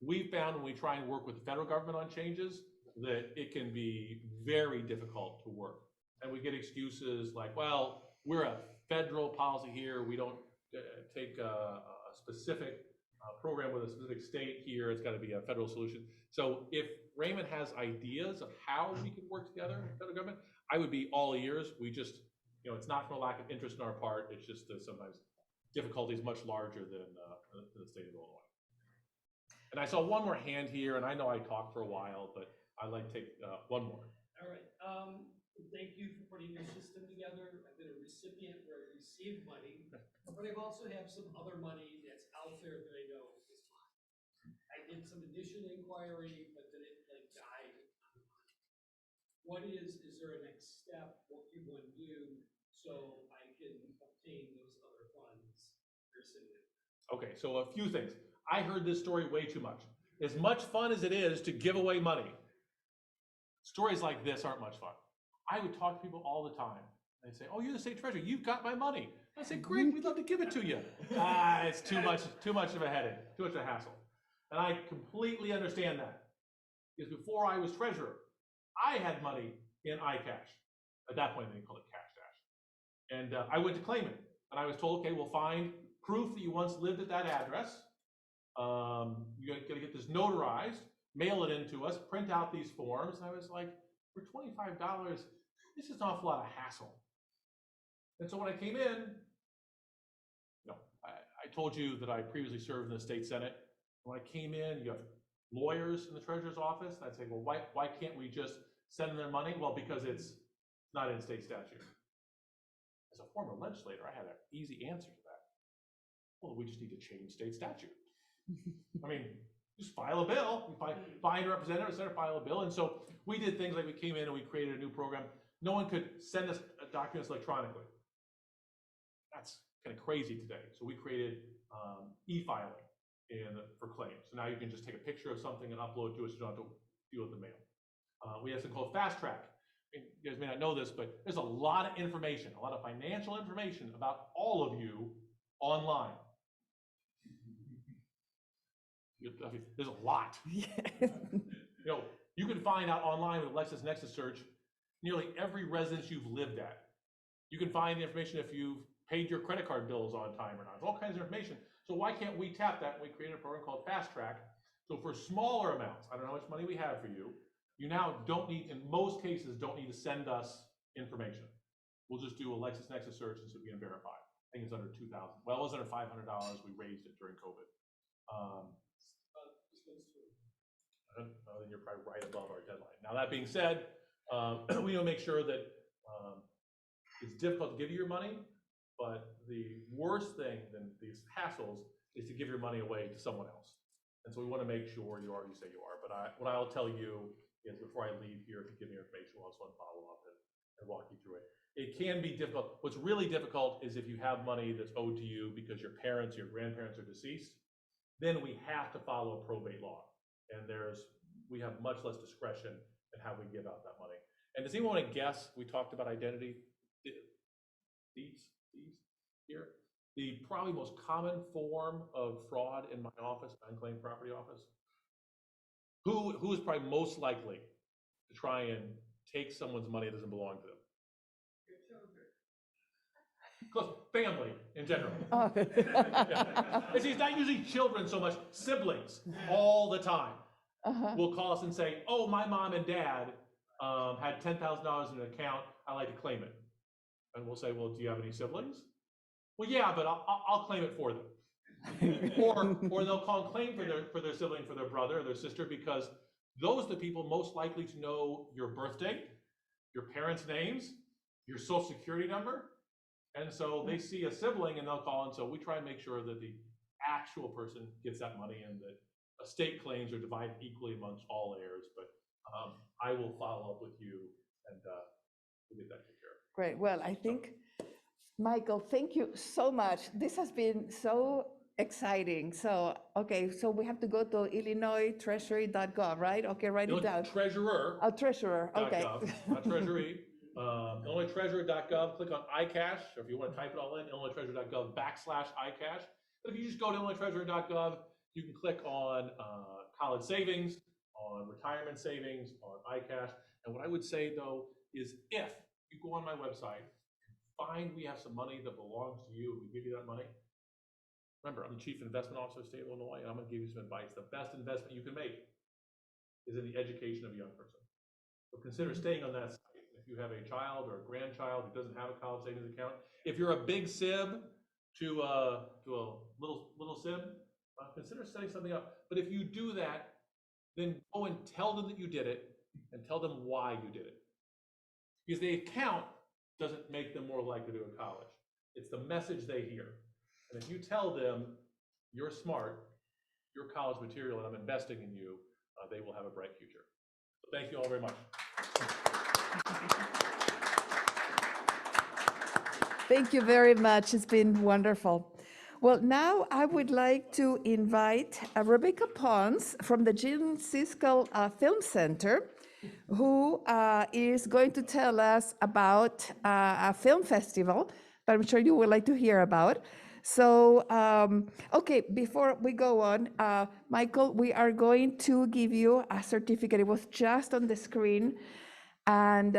We found when we try and work with the federal government on changes that it can be very difficult to work. And we get excuses like, well, we're a federal policy here. We don't take a specific program with a specific state here, it's got to be a federal solution. So if Raymond has ideas of how we can work together with the federal government, I would be all ears. We just, it's not from a lack of interest on our part. It's just sometimes difficulty is much larger than the state of Illinois. And I saw one more hand here, and I know I talked for a while, but I'd like to take one more. All right. Thank you for putting your system together. I've been a recipient where I received money, but I've also have some other money that's out there that I know is mine. I did some initial inquiry, but then it died. Is there a next step? What can one do so I can obtain those other funds that are sitting there? Okay, so a few things. I heard this story way too much. As much fun as it is to give away money, stories like this aren't much fun. I would talk to people all the time. They'd say, "Oh, you're the state treasurer. You've got my money." I say, "Great, we'd love to give it to you." It's too much of a headache, too much of a hassle. And I completely understand that. Because before I was treasurer, I had money in iCash. At that point, they called it Cash Dash. And I went to claim it. And I was told, "Okay, we'll find proof that you once lived at that address. You gotta get this notarized, mail it in to us, print out these forms." And I was like, for $25, this is an awful lot of hassle. And so when I came in, I told you that I previously served in the state senate. When I came in, you have lawyers in the treasurer's office. And I'd say, well, why can't we just send them their money? Well, because it's not in state statute. As a former legislator, I had an easy answer to that. Well, we just need to change state statute. I mean, just file a bill. Find a representative, senator, file a bill. And so we did things like we came in and we created a new program. No one could send us documents electronically. That's kind of crazy today. So we created e-filing for claims. So now you can just take a picture of something and upload to us. You don't have to deal with the mail. We have something called Fast Track. I mean, you guys may not know this, but there's a lot of information, a lot of financial information about all of you online. There's a lot. You can find out online with LexisNexis search nearly every residence you've lived at. You can find the information if you've paid your credit card bills on time or not. There's all kinds of information. So why can't we tap that? We created a program called Fast Track. So for smaller amounts, I don't know how much money we have for you, you now don't need, in most cases, don't need to send us information. We'll just do a LexisNexis search and so we can verify. I think it's under $2,000. Well, it was under $500. We raised it during COVID. Then you're probably right above our deadline. Now, that being said, we want to make sure that it's difficult to give you your money, but the worst thing than these hassles is to give your money away to someone else. And so we want to make sure you are who you say you are. But what I'll tell you is before I leave here, if you give me your information, we'll also follow up and walk you through it. It can be difficult. What's really difficult is if you have money that's owed to you because your parents, your grandparents are deceased, then we have to follow probate law. And we have much less discretion in how we give out that money. And does anyone want to guess? We talked about identity thieves here. The probably most common form of fraud in my office, unclaimed property office. Who is probably most likely to try and take someone's money that doesn't belong to them? Close family in general. Oh. Yeah. It's not usually children so much, siblings all the time. Will call us and say, "Oh, my mom and dad had $10,000 in an account. I'd like to claim it." And we'll say, "Well, do you have any siblings?" "Well, yeah, but I'll claim it for them." or they'll call and claim for their sibling, for their brother or their sister, because those are the people most likely to know your birth date, your parents' names, your social security number. And so they see a sibling and they'll call. And so we try and make sure that the actual person gets that money and that estate claims are divided equally amongst all heirs. But I will follow up with you and we'll get that taken care of. Great. Well, I think, Michael, thank you so much. This has been so exciting. So, okay, so we have to go to IllinoisTreasury.gov, right? Okay, write it down. Treasurer. Oh, treasurer, okay. Not treasury. IllinoisTreasurer.gov, click on iCash, or if you want to type it all in, IllinoisTreasurer.gov/iCash. But if you just go to IllinoisTreasurer.gov, you can click on college savings, on retirement savings, on iCash. And what I would say though is if you go on my website, find we have some money that belongs to you, we give you that money, Remember, I'm the Chief Investment Officer of the state of Illinois, and I'm gonna give you some advice. The best investment you can make is in the education of a young person. So consider staying on that site. If you have a child or a grandchild who doesn't have a college savings account, if you're a big sib to a little sib, consider setting something up. But if you do that, then go and tell them that you did it and tell them why you did it. Because the account doesn't make them more likely to go to college. It's the message they hear. And if you tell them you're smart, you're college material, and I'm investing in you, they will have a bright future. So thank you all very much. Thank you very much. It's been wonderful. Well, now I would like to invite Rebecca Pons from the Gene Siskel Film Center, who is going to tell us about a film festival that I'm sure you would like to hear about. So, okay, before we go on, Michael, we are going to give you a certificate. It was just on the screen. And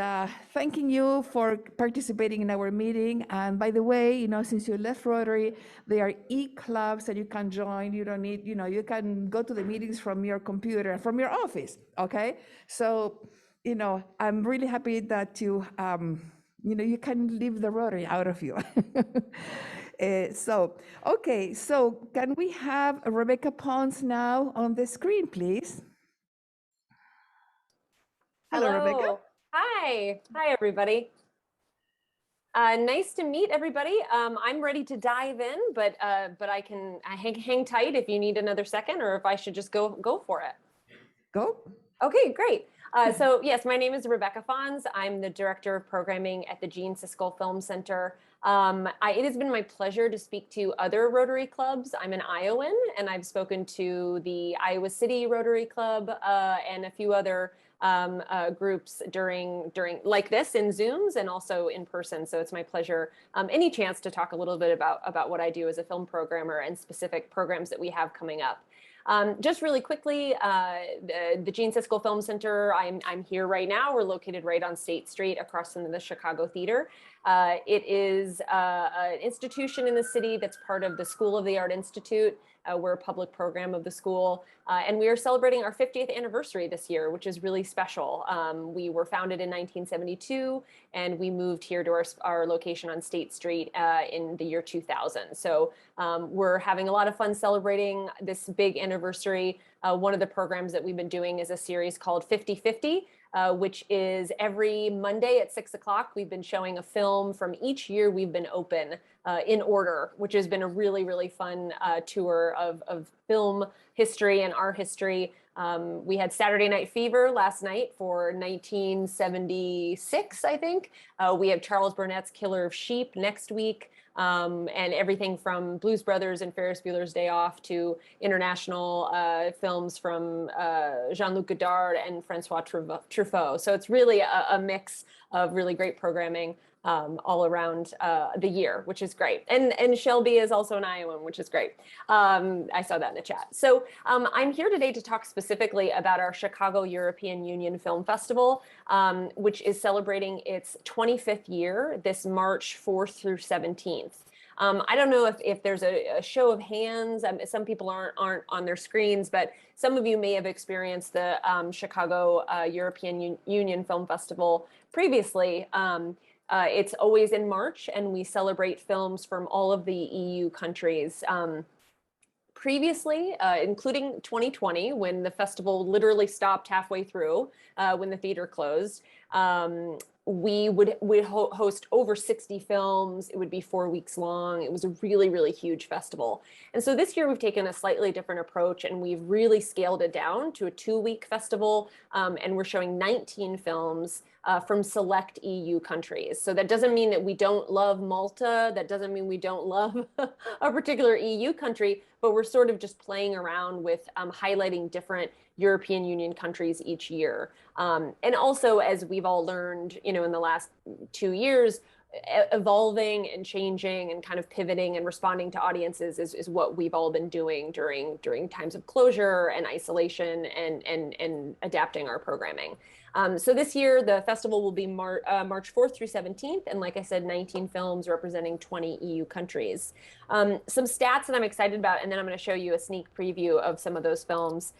thanking you for participating in our meeting. And by the way, you know, since you left Rotary, there are e-clubs that you can join. You don't need, you know, you can go to the meetings from your computer, from your office, okay? So, you know, I'm really happy that you, you know, you can leave the Rotary out of you. So, okay, so can we have Rebecca Pons now on the screen, please? Hello, Rebecca. Hi. Hi, everybody. Nice to meet everybody. I'm ready to dive in, but I can hang tight if you need another second, or if I should just go for it. Go. Okay, great. So yes, my name is Rebecca Fons. I'm the Director of Programming at the Gene Siskel Film Center. It has been my pleasure to speak to other Rotary clubs. I'm an Iowan, and I've spoken to the Iowa City Rotary Club and a few other groups during like this in Zooms and also in person. So it's my pleasure, any chance to talk a little bit about what I do as a film programmer and specific programs that we have coming up. Just really quickly, the Gene Siskel Film Center, I'm here right now. We're located right on State Street across from the Chicago Theater. It is an institution in the city that's part of the School of the Art Institute. We're a public program of the school, and we are celebrating our 50th anniversary this year, which is really special. We were founded in 1972, and we moved here to our location on State Street in the year 2000. So we're having a lot of fun celebrating this big anniversary. One of the programs that we've been doing is a series called 50/50, which is every Monday at 6 o'clock. We've been showing a film from each year we've been open in order, which has been a really, really fun tour of film history and art history. We had Saturday Night Fever last night for 1976, I think. We have Charles Burnett's Killer of Sheep next week. And everything from Blues Brothers and Ferris Bueller's Day Off to international films from Jean-Luc Godard and Francois Truffaut. So it's really a mix of really great programming all around the year, which is great. And Shelby is also an Iowan, which is great. I saw that in the chat. So I'm here today to talk specifically about our Chicago European Union Film Festival, which is celebrating its 25th year this March 4th through 17th. I don't know if there's a show of hands. Some people aren't on their screens, but some of you may have experienced the Chicago European Union Film Festival previously. It's always in March, and we celebrate films from all of the EU countries. Previously, including 2020, when the festival literally stopped halfway through, when the theater closed, we would host over 60 films. It would be 4 weeks long. It was a really, really huge festival. And so this year we've taken a slightly different approach, and we've really scaled it down to a 2-week festival. And we're showing 19 films from select EU countries. So that doesn't mean that we don't love Malta. That doesn't mean we don't love a particular EU country, but we're sort of just playing around with highlighting different European Union countries each year. And also, as we've all learned, you know, in the last 2 years, evolving and changing and kind of pivoting and responding to audiences is what we've all been doing during times of closure and isolation and adapting our programming. So this year, the festival will be March 4th through 17th. And like I said, 19 films representing 20 EU countries. Some stats that I'm excited about, and then I'm going to show you a sneak preview of some of those films.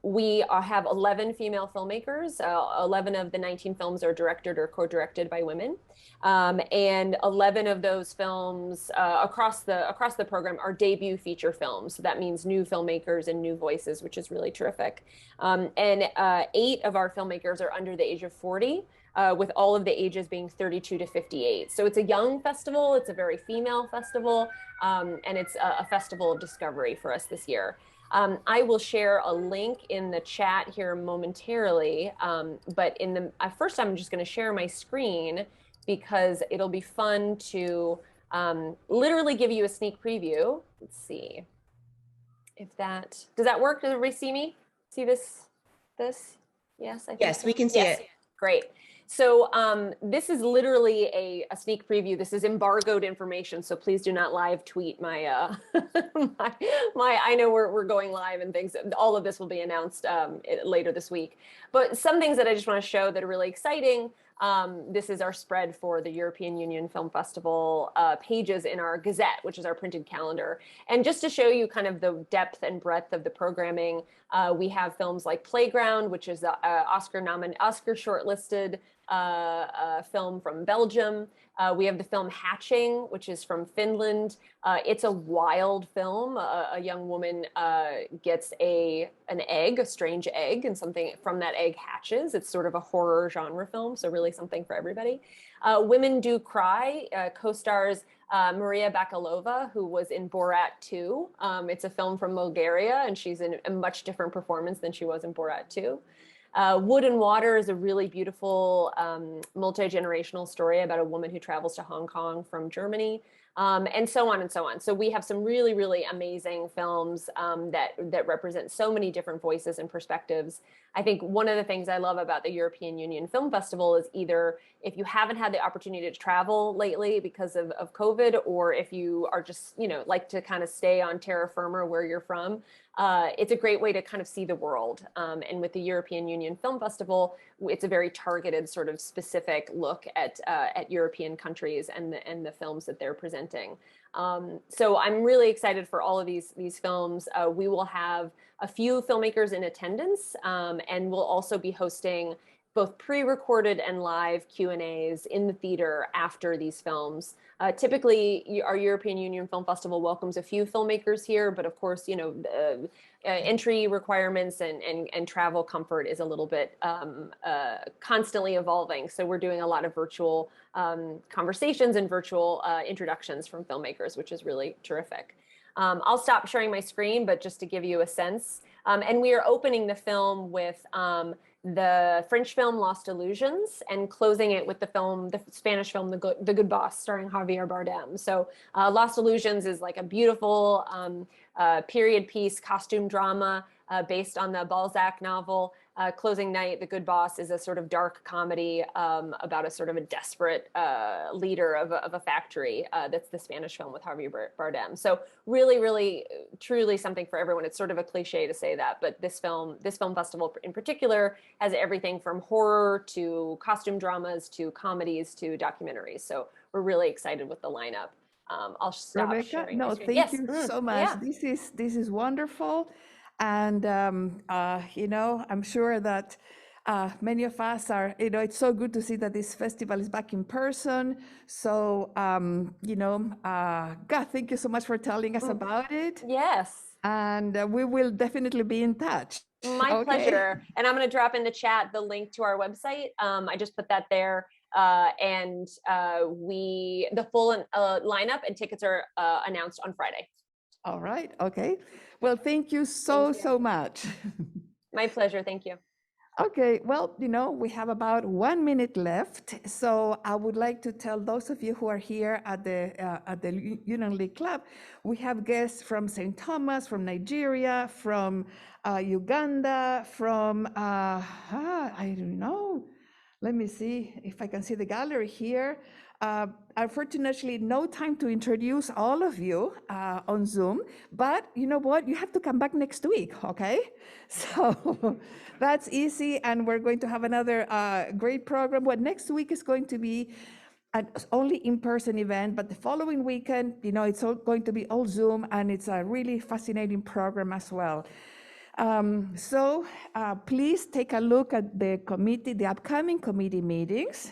We have 11 female filmmakers. 11 of the 19 films are directed or co-directed by women. And 11 of those films across the program are debut feature films. So that means new filmmakers and new voices, which is really terrific. And 8 of our filmmakers are under the age of 40. With all of the ages being 32 to 58. So it's a young festival, it's a very female festival, and it's a festival of discovery for us this year. I will share a link in the chat here momentarily, but first I'm just going to share my screen because it'll be fun to literally give you a sneak preview. Let's see if does that work? Does everybody see me? See this? Yes, I think Yes, so. we can see it. Great. So this is literally a sneak preview. This is embargoed information, so please do not live tweet my I know we're going live and things. All of this will be announced later this week. But some things that I just want to show that are really exciting. This is our spread for the European Union Film Festival pages in our Gazette, which is our printed calendar. And just to show you kind of the depth and breadth of the programming, we have films like Playground, which is the Oscar shortlisted film from Belgium. We have the film Hatching, which is from Finland. It's a wild film. A young woman gets an egg, a strange egg, and something from that egg hatches. It's sort of a horror genre film, so really something for everybody. Women Do Cry co-stars Maria Bakalova, who was in Borat 2. It's a film from Bulgaria, and she's in a much different performance than she was in Borat 2. Wood and Water is a really beautiful multi-generational story about a woman who travels to Hong Kong from Germany, and so on and so on. So we have some really, really amazing films that represent so many different voices and perspectives. I think one of the things I love about the European Union Film Festival is either if you haven't had the opportunity to travel lately because of COVID, or if you are just, like to kind of stay on terra firma where you're from, it's a great way to kind of see the world. And with the European Union Film Festival, it's a very targeted sort of specific look at European countries and the films that they're presenting. So I'm really excited for all of these films. We will have a few filmmakers in attendance, and we'll also be hosting both pre-recorded and live Q&As in the theater after these films. Typically, our European Union Film Festival welcomes a few filmmakers here, but of course, entry requirements and travel comfort is a little bit constantly evolving. So we're doing a lot of virtual conversations and virtual introductions from filmmakers, which is really terrific. I'll stop sharing my screen, but just to give you a sense. And we are opening the film with the French film Lost Illusions and closing it with the Spanish film The Good Boss, starring Javier Bardem. So Lost Illusions is like a beautiful period piece costume drama based on the Balzac novel. Closing Night, The Good Boss, is a sort of dark comedy about a sort of a desperate leader of a factory. That's the Spanish film with Javier Bardem. So really, really, truly something for everyone. It's sort of a cliche to say that, but this film festival in particular has everything from horror to costume dramas to comedies to documentaries. So we're really excited with the lineup. I'll stop Rebecca, sharing. no, my screen. thank Yes. you so much. Yeah. This is wonderful. And, I'm sure that many of us are, it's so good to see that this festival is back in person. So, God, thank you so much for telling us about it. Yes. And we will definitely be in touch. My pleasure. And I'm going to drop in the chat the link to our website. I just put that there. And the full lineup and tickets are announced on Friday. All right. Okay. Well, thank you so much. My pleasure. Thank you. Okay, well, we have about 1 minute left. So I would like to tell those of you who are here at the Union League Club, we have guests from St. Thomas, from Nigeria, from Uganda, from, I don't know. Let me see if I can see the gallery here. Unfortunately, no time to introduce all of you on Zoom, but you know what? You have to come back next week, okay? So that's easy, and we're going to have another great program. What next week is going to be an only in-person event, but the following weekend, you know, it's all going to be all Zoom, and it's a really fascinating program as well. So please take a look at the committee, the upcoming committee meetings.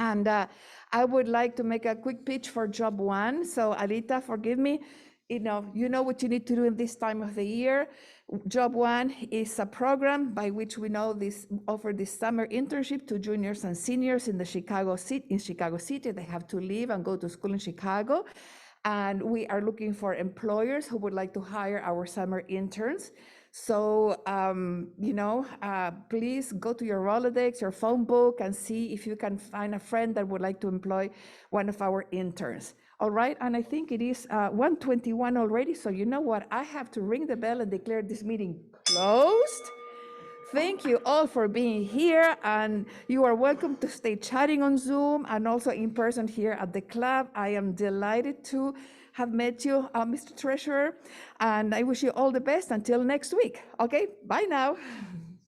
And I would like to make a quick pitch for job one. So Alita, forgive me, you know what you need to do in this time of the year. Job one is a program by which we know offer this summer internship to juniors and seniors in Chicago City. They have to leave and go to school in Chicago. And we are looking for employers who would like to hire our summer interns. So, please go to your Rolodex, your phone book, and see if you can find a friend that would like to employ one of our interns. All right, and I think it is 1:21 already, so you know what? I have to ring the bell and declare this meeting closed. Thank you all for being here, and you are welcome to stay chatting on Zoom and also in person here at the club. I am delighted to have met you, Mr. Treasurer, and I wish you all the best until next week. Okay, bye now.